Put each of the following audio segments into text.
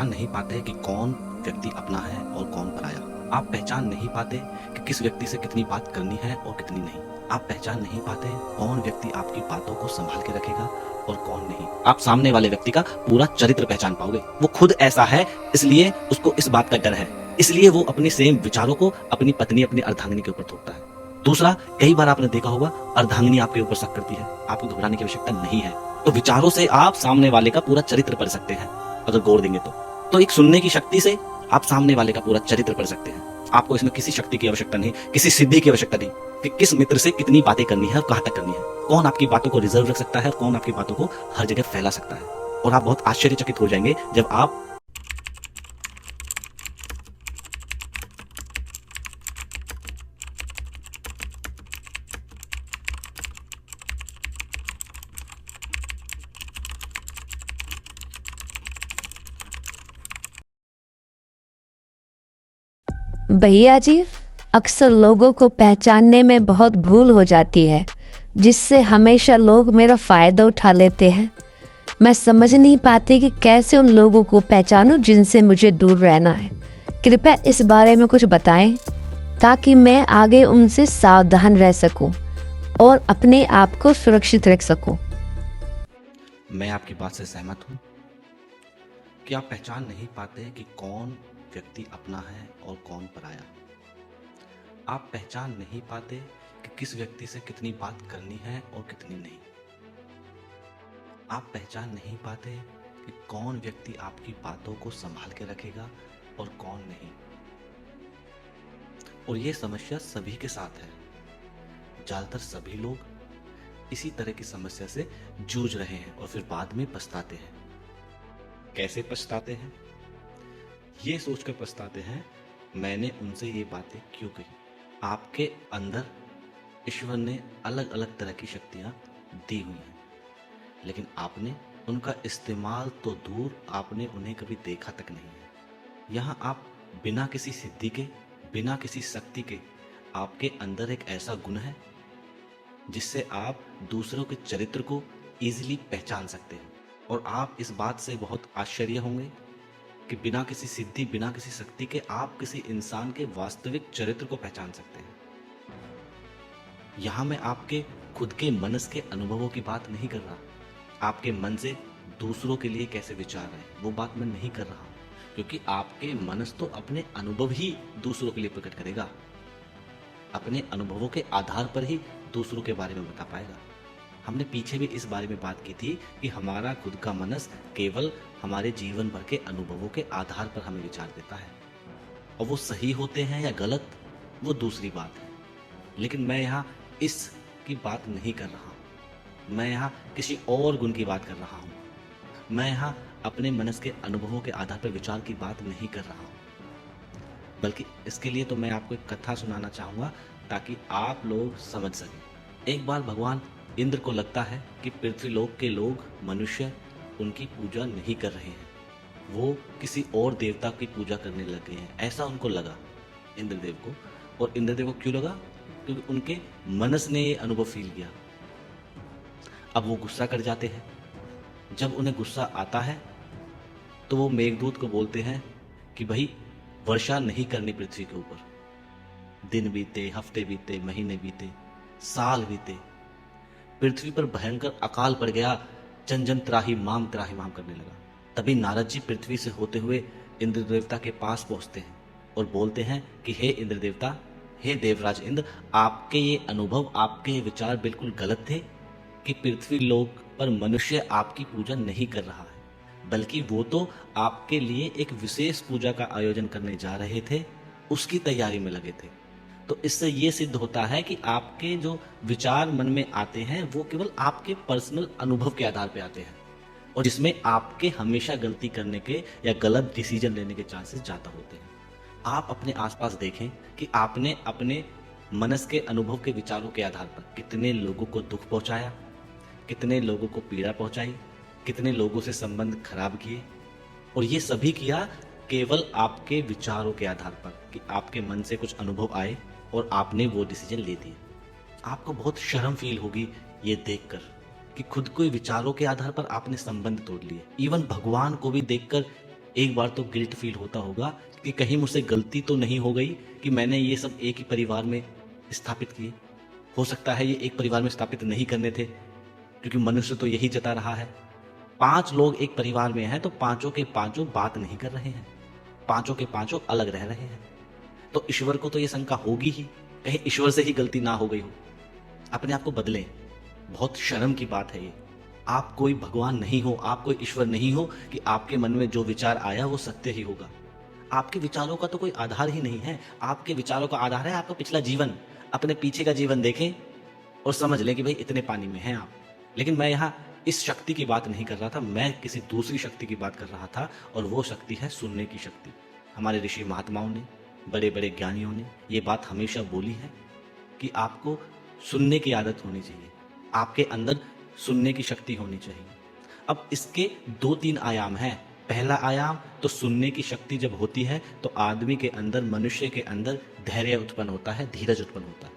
पहचान नहीं पाते कि कौन व्यक्ति अपना है और कौन पराया। आप पहचान नहीं पाते कि किस व्यक्ति से कितनी बात करनी है और कितनी नहीं। आप पहचान नहीं पाते कौन व्यक्ति आपकी बातों को संभाल के रखेगा और कौन नहीं। आप सामने वाले व्यक्ति का पूरा चरित्र पहचान पाओगे। वो खुद ऐसा है, इसलिए उसको इस बात का डर है, इसलिए वो अपने सेम विचारों को अपनी पत्नी, अपनी अर्धांगिनी के ऊपर थोपता है। दूसरा, कई बार आपने देखा होगा अर्धांगिनी आपके ऊपर शक करती है, आपको घबराने की आवश्यकता नहीं है। तो विचारों से आप सामने वाले का पूरा चरित्र पढ़ सकते हैं अगर गौर देंगे तो एक सुनने की शक्ति से आप सामने वाले का पूरा चरित्र पढ़ सकते हैं। आपको इसमें किसी शक्ति की आवश्यकता नहीं, किसी सिद्धि की आवश्यकता नहीं कि किस मित्र से कितनी बातें करनी है और कहां तक करनी है, कौन आपकी बातों को रिजर्व रख सकता है और कौन आपकी बातों को हर जगह फैला सकता है। और आप बहुत आश्चर्यचकित हो जाएंगे जब आप भैया जी, अक्सर लोगों को पहचानने में बहुत भूल हो जाती है, जिससे हमेशा लोग मेरा फ़ायदा उठा लेते हैं। मैं समझ नहीं पाती कि कैसे उन लोगों को पहचानूं जिनसे मुझे दूर रहना है। कृपया इस बारे में कुछ बताएं ताकि मैं आगे उनसे सावधान रह सकूं और अपने आप को सुरक्षित रख सकूं। मैं आपकी बात से सहमत हूं कि आप पहचान नहीं पाते कि कौन व्यक्ति अपना है और कौन पराया। आप पहचान नहीं पाते कि किस व्यक्ति से कितनी बात करनी है और कितनी नहीं। आप पहचान नहीं पाते कि कौन व्यक्ति आपकी बातों को संभाल के रखेगा और कौन नहीं। और ये समस्या सभी के साथ है। ज्यादातर सभी लोग इसी तरह की समस्या से जूझ रहे हैं और फिर बाद में पछताते हैं। कैसे पछताते हैं? ये सोचकर पछताते हैं, मैंने उनसे ये बातें क्यों कही। आपके अंदर ईश्वर ने अलग अलग तरह की शक्तियां दी हुई हैं, लेकिन आपने उनका इस्तेमाल तो दूर, आपने उन्हें कभी देखा तक नहीं है। यहाँ आप बिना किसी सिद्धि के, बिना किसी शक्ति के, आपके अंदर एक ऐसा गुण है जिससे आप दूसरों के चरित्र को इजीली पहचान सकते हैं। और आप इस बात से बहुत आश्चर्य होंगे कि बिना किसी सिद्धि, बिना किसी शक्ति के आप किसी इंसान के वास्तविक चरित्र को पहचान सकते हैं। यहां मैं आपके खुद के मनस के अनुभवों की बात नहीं कर रहा। आपके मन से दूसरों के लिए कैसे विचार है वो बात मैं नहीं कर रहा, क्योंकि आपके मनस तो अपने अनुभव ही दूसरों के लिए प्रकट करेगा। अपने अनुभवों के आधार पर ही दूसरों के बारे में बता पाएगा। हमने पीछे भी इस बारे में बात की थी कि हमारा खुद का मनस केवल हमारे जीवन भर के अनुभवों के आधार पर हमें विचार देता है, और वो सही होते हैं या गलत वो दूसरी बात है। लेकिन मैं यहाँ इसकी बात नहीं कर रहा हूँ, मैं यहाँ किसी और गुण की बात कर रहा हूँ। मैं यहाँ अपने मनस के अनुभवों के आधार पर विचार की बात नहीं कर रहा हूँ, बल्कि इसके लिए तो मैं आपको एक कथा सुनाना चाहूँगा ताकि आप लोग समझ सकें। एक बार भगवान इंद्र को लगता है कि पृथ्वीलोक के लोग, मनुष्य उनकी पूजा नहीं कर रहे हैं, वो किसी और देवता की पूजा करने लग गए हैं। ऐसा उनको लगा इंद्रदेव को। और इंद्रदेव को क्यों लगा? क्योंकि उनके मनस ने ये अनुभव फील किया। अब वो गुस्सा कर जाते हैं। जब उन्हें गुस्सा आता है तो वो मेघदूत को बोलते हैं कि भाई वर्षा नहीं करनी पृथ्वी के ऊपर। दिन बीते, हफ्ते बीते, महीने बीते, साल बीते, पृथ्वी पर भयंकर अकाल पड़ गया। जन जन त्राही माम करने लगा। तभी नारद जी पृथ्वी से होते हुए इंद्र देवता के पास पहुंचते हैं और बोलते हैं कि हे इंद्र देवता, हे देवराज इंद्र, आपके ये अनुभव, आपके ये विचार बिल्कुल गलत थे कि पृथ्वी लोक पर मनुष्य आपकी पूजा नहीं कर रहा है, बल्कि वो तो आपके लिए एक विशेष पूजा का आयोजन करने जा रहे थे, उसकी तैयारी में लगे थे। तो इससे ये सिद्ध होता है कि आपके जो विचार मन में आते हैं वो केवल आपके पर्सनल अनुभव के आधार पर आते हैं, और जिसमें आपके हमेशा गलती करने के या गलत डिसीजन लेने के चांसेस ज्यादा होते हैं। आप अपने आसपास देखें कि आपने अपने मनस के अनुभव के विचारों के आधार पर कितने लोगों को दुख पहुंचाया, कितने लोगों को पीड़ा पहुंचाई, कितने लोगों से संबंध खराब किए। और ये सभी किया केवल आपके विचारों के आधार पर कि आपके मन से कुछ अनुभव आए और आपने वो डिसीजन ले दिए। आपको बहुत शर्म फील होगी ये देखकर कि खुद के विचारों के आधार पर आपने संबंध तोड़ लिए। इवन भगवान को भी देखकर एक बार तो गिल्ट फील होता होगा कि कहीं मुझसे गलती तो नहीं हो गई कि मैंने ये सब एक ही परिवार में स्थापित किए। हो सकता है ये एक परिवार में स्थापित नहीं करने थे, क्योंकि मनुष्य तो यही जता रहा है। 5 लोग एक परिवार में हैं तो पांचों के पांचों बात नहीं कर रहे हैं, पांचों के पांचों अलग रह रहे हैं। तो ईश्वर को तो ये शंका होगी ही, कहीं ईश्वर से ही गलती ना हो गई हो। अपने आप को बदलें, बहुत शर्म की बात है ये। आप कोई भगवान नहीं हो, आप कोई ईश्वर नहीं हो कि आपके मन में जो विचार आया वो सत्य ही होगा। आपके विचारों का तो कोई आधार ही नहीं है। आपके विचारों का आधार है आपका पिछला जीवन। अपने पीछे का जीवन देखें और समझ लें कि भाई इतने पानी में हैं आप। लेकिन मैं यहाँ इस शक्ति की बात नहीं कर रहा था, मैं किसी दूसरी शक्ति की बात कर रहा था, और वो शक्ति है सुनने की शक्ति। हमारे ऋषि महात्माओं ने, बड़े बड़े ज्ञानियों ने ये बात हमेशा बोली है कि आपको सुनने की आदत होनी चाहिए, आपके अंदर सुनने की शक्ति होनी चाहिए। अब इसके 2-3 आयाम हैं। पहला आयाम तो सुनने की शक्ति जब होती है तो आदमी के अंदर, मनुष्य के अंदर धैर्य उत्पन्न होता है, धीरज उत्पन्न होता है।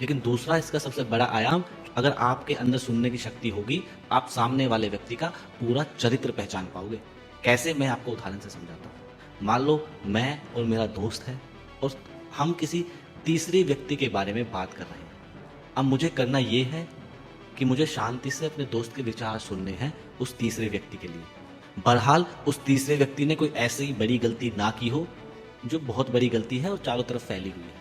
लेकिन दूसरा इसका सबसे बड़ा आयाम, अगर आपके अंदर सुनने की शक्ति होगी, आप सामने वाले व्यक्ति का पूरा चरित्र पहचान पाओगे। कैसे, मैं आपको उदाहरण से समझाता हूँ। मान लो मैं और मेरा दोस्त है और हम किसी तीसरे व्यक्ति के बारे में बात कर रहे हैं। अब मुझे करना ये है कि मुझे शांति से अपने दोस्त के विचार सुनने हैं उस तीसरे व्यक्ति के लिए। बहरहाल उस तीसरे व्यक्ति ने कोई ऐसी बड़ी गलती ना की हो जो बहुत बड़ी गलती है और चारों तरफ फैली हुई है।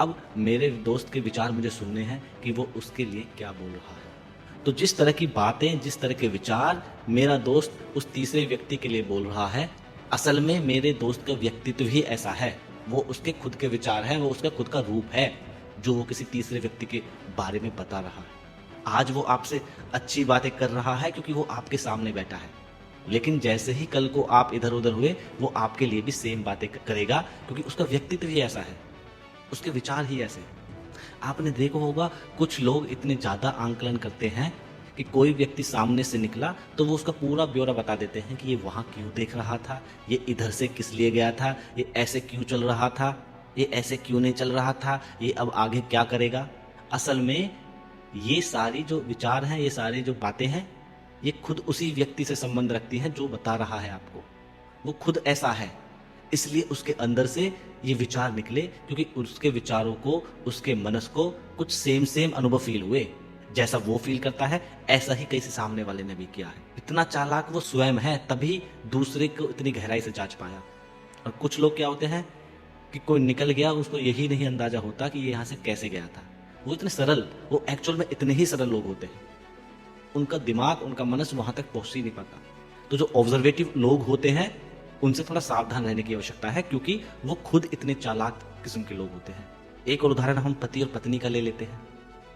अब मेरे दोस्त के विचार मुझे सुनने हैं कि वो उसके लिए क्या बोल रहा है। तो जिस तरह की बातें, जिस तरह के विचार मेरा दोस्त उस तीसरे व्यक्ति के लिए बोल रहा है, असल में मेरे दोस्त का व्यक्तित्व ही ऐसा है। वो उसके खुद के विचार हैं, वो उसका खुद का रूप है जो वो किसी तीसरे व्यक्ति के बारे में बता रहा है। आज वो आपसे अच्छी बातें कर रहा है क्योंकि वो आपके सामने बैठा है, लेकिन जैसे ही कल को आप इधर उधर हुए, वो आपके लिए भी सेम बातें करेगा क्योंकि उसका व्यक्तित्व ही ऐसा है, उसके विचार ही ऐसे हैं। आपने देखा होगा कुछ लोग इतने ज्यादा आंकलन करते हैं कि कोई व्यक्ति सामने से निकला तो वो उसका पूरा ब्यौरा बता देते हैं कि ये वहां क्यों देख रहा था, ये इधर से किस लिए गया था, ये ऐसे क्यों चल रहा था, ये ऐसे क्यों नहीं चल रहा था, ये अब आगे क्या करेगा। असल में ये सारी जो विचार हैं, ये सारी जो बातें हैं, ये खुद उसी व्यक्ति से संबंध रखती हैं जो बता रहा है आपको। वो खुद ऐसा है, इसलिए उसके अंदर से ये विचार निकले क्योंकि उसके विचारों को, उसके मनस को कुछ सेम अनुभव फील हुए। जैसा वो फील करता है ऐसा ही किसी सामने वाले ने भी किया है। इतना चालाक वो स्वयं है, तभी दूसरे को इतनी गहराई से जांच पाया। और कुछ लोग क्या होते हैं कि कोई निकल गया, उसको यही नहीं अंदाजा होता कि ये यहाँ से कैसे गया था। वो इतने सरल, वो एक्चुअल में इतने ही सरल लोग होते हैं, उनका दिमाग, उनका मनस वहां तक पहुंच ही नहीं पाता। तो जो ऑब्जर्वेटिव लोग होते हैं उनसे थोड़ा सावधान रहने की आवश्यकता है क्योंकि वो खुद इतने चालाक किस्म के लोग होते हैं। एक और उदाहरण हम पति और पत्नी का ले लेते हैं।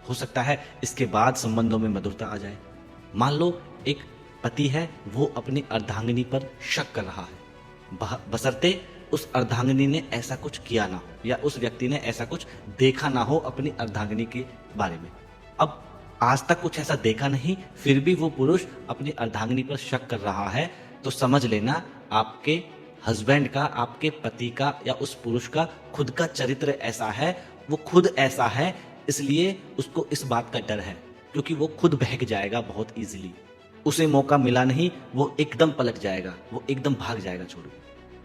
हो सकता है इसके बाद संबंधों में मधुरता आ जाए। मान लो एक पति है, वो अपनी अर्धांगिनी पर शक कर रहा है, बशर्ते उस अर्धांगिनी ने ऐसा कुछ किया ना हो या उस व्यक्ति ने ऐसा कुछ देखा ना हो अपनी अर्धांगिनी के बारे में। अब आज तक कुछ ऐसा देखा नहीं, फिर भी वो पुरुष अपनी अर्धांगिनी पर शक कर रहा है, तो समझ लेना आपके हस्बैंड का, आपके पति का या उस पुरुष का खुद का चरित्र ऐसा है, वो खुद ऐसा है, इसलिए उसको इस बात का डर है क्योंकि वो खुद बहक जाएगा बहुत इजीली। उसे मौका मिला नहीं, वो एकदम पलट जाएगा, वो एकदम भाग जाएगा छोड़ो।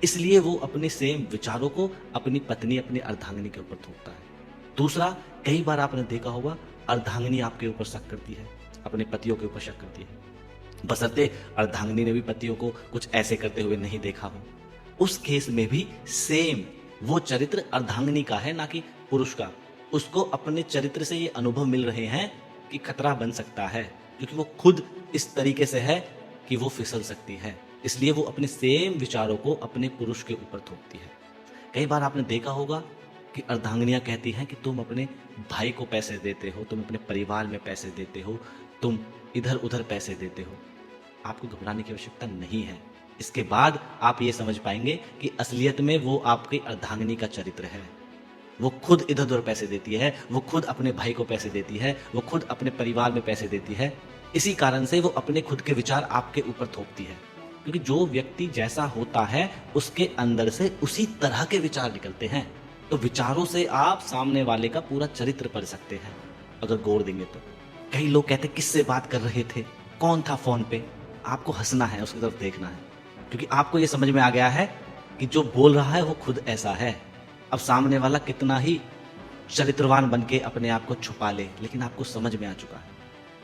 इसलिए वो अपने सेम विचारों को अपनी पत्नी, अपनी अर्धांगिनी के ऊपर थोपता है। दूसरा, कई बार आपने देखा होगा अर्धांगिनी आपके ऊपर शक करती है, अपने पतियों के ऊपर शक करती है, बशर्ते अर्धांगिनी ने भी पतियों को कुछ ऐसे करते हुए नहीं देखा हो। उस केस में भी सेम वो चरित्र अर्धांगिनी का है, ना कि पुरुष का। उसको अपने चरित्र से ये अनुभव मिल रहे हैं कि खतरा बन सकता है क्योंकि वो खुद इस तरीके से है कि वो फिसल सकती है, इसलिए वो अपने सेम विचारों को अपने पुरुष के ऊपर थोपती है। कई बार आपने देखा होगा कि अर्धांगिनियां कहती हैं कि तुम अपने भाई को पैसे देते हो, तुम अपने परिवार में पैसे देते हो, तुम इधर उधर पैसे देते हो। आपको घबराने की आवश्यकता नहीं है। इसके बाद आप ये समझ पाएंगे कि असलियत में वो आपकी अर्धांगिनी का चरित्र है। वो खुद इधर उधर पैसे देती है, वो खुद अपने भाई को पैसे देती है, वो खुद अपने परिवार में पैसे देती है। इसी कारण से वो अपने खुद के विचार आपके ऊपर थोपती है क्योंकि जो व्यक्ति जैसा होता है उसके अंदर से उसी तरह के विचार निकलते हैं। तो विचारों से आप सामने वाले का पूरा चरित्र पढ़ सकते हैं अगर गौर देंगे तो। कई लोग कहते किससे बात कर रहे थे, कौन था फोन पे। आपको हंसना है, उसकी तरफ देखना है। क्योंकि आपको ये समझ में आ गया है कि जो बोल रहा है वो खुद ऐसा है। अब सामने वाला कितना ही चरित्रवान बन के अपने आप को छुपा ले, लेकिन आपको समझ में आ चुका है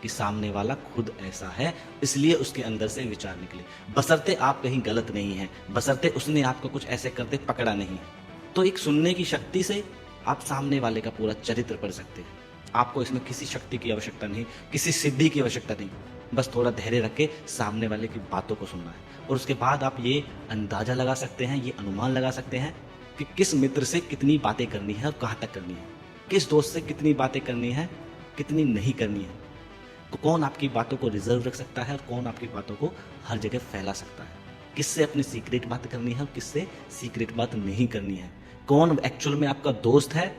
कि सामने वाला खुद ऐसा है, इसलिए उसके अंदर से विचार निकले। बशर्ते आप कहीं गलत नहीं है, बशर्ते उसने आपको कुछ ऐसे करते पकड़ा नहीं है। तो एक सुनने की शक्ति से आप सामने वाले का पूरा चरित्र पढ़ सकते हैं। आपको इसमें किसी शक्ति की आवश्यकता नहीं, किसी सिद्धि की आवश्यकता नहीं, बस थोड़ा धैर्य रख के सामने वाले की बातों को सुनना है। और उसके बाद आप ये अंदाजा लगा सकते हैं, ये अनुमान लगा सकते हैं कि किस मित्र से कितनी बातें करनी है और कहाँ तक करनी है, किस दोस्त से कितनी बातें करनी है, कितनी नहीं करनी है, कौन आपकी बातों को रिजर्व रख सकता है और कौन आपकी बातों को हर जगह फैला सकता है, किससे अपनी सीक्रेट बात करनी है और किससे सीक्रेट बात नहीं करनी है, कौन एक्चुअल में आपका दोस्त है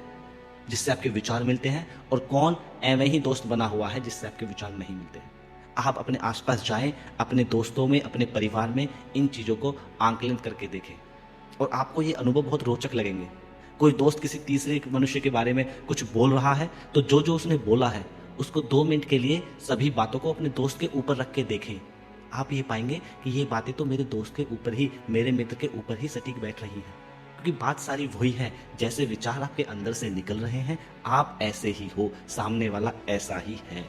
जिससे आपके विचार मिलते हैं और कौन ऐवे ही दोस्त बना हुआ है जिससे आपके विचार नहीं मिलते हैं। आप अपने आसपास जाएं, अपने दोस्तों में, अपने परिवार में इन चीज़ों को आंकलन करके देखें और आपको ये अनुभव बहुत रोचक लगेंगे। कोई दोस्त किसी तीसरे मनुष्य के बारे में कुछ बोल रहा है तो जो जो उसने बोला है उसको 2 मिनट के लिए सभी बातों को अपने दोस्त के ऊपर रख के देखें। आप ये पाएंगे कि ये बातें तो मेरे दोस्त के ऊपर ही, मेरे मित्र के ऊपर ही सटीक बैठ रही हैं, क्योंकि बात सारी वही है। जैसे विचार आपके अंदर से निकल रहे हैं, आप ऐसे ही हो, सामने वाला ऐसा ही है।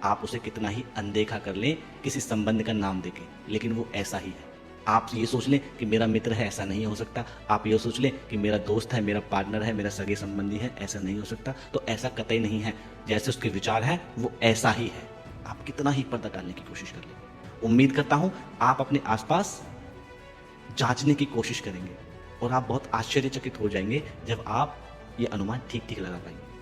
आप उसे कितना ही अनदेखा कर लें किसी संबंध का नाम देके, लेकिन वो ऐसा ही है। आप ये सोच लें कि मेरा मित्र है, ऐसा नहीं हो सकता। आप ये सोच लें कि मेरा दोस्त है, मेरा पार्टनर है, मेरा सगे संबंधी है, ऐसा नहीं हो सकता। तो ऐसा कतई नहीं है। जैसे उसके विचार है वो ऐसा ही है। आप कितना ही पर्दा डालने की कोशिश कर लें। उम्मीद करता हूं आप अपने आसपास जांचने की कोशिश करेंगे और आप बहुत आश्चर्यचकित हो जाएंगे जब आप ये अनुमान ठीक ठीक लगा पाएंगे।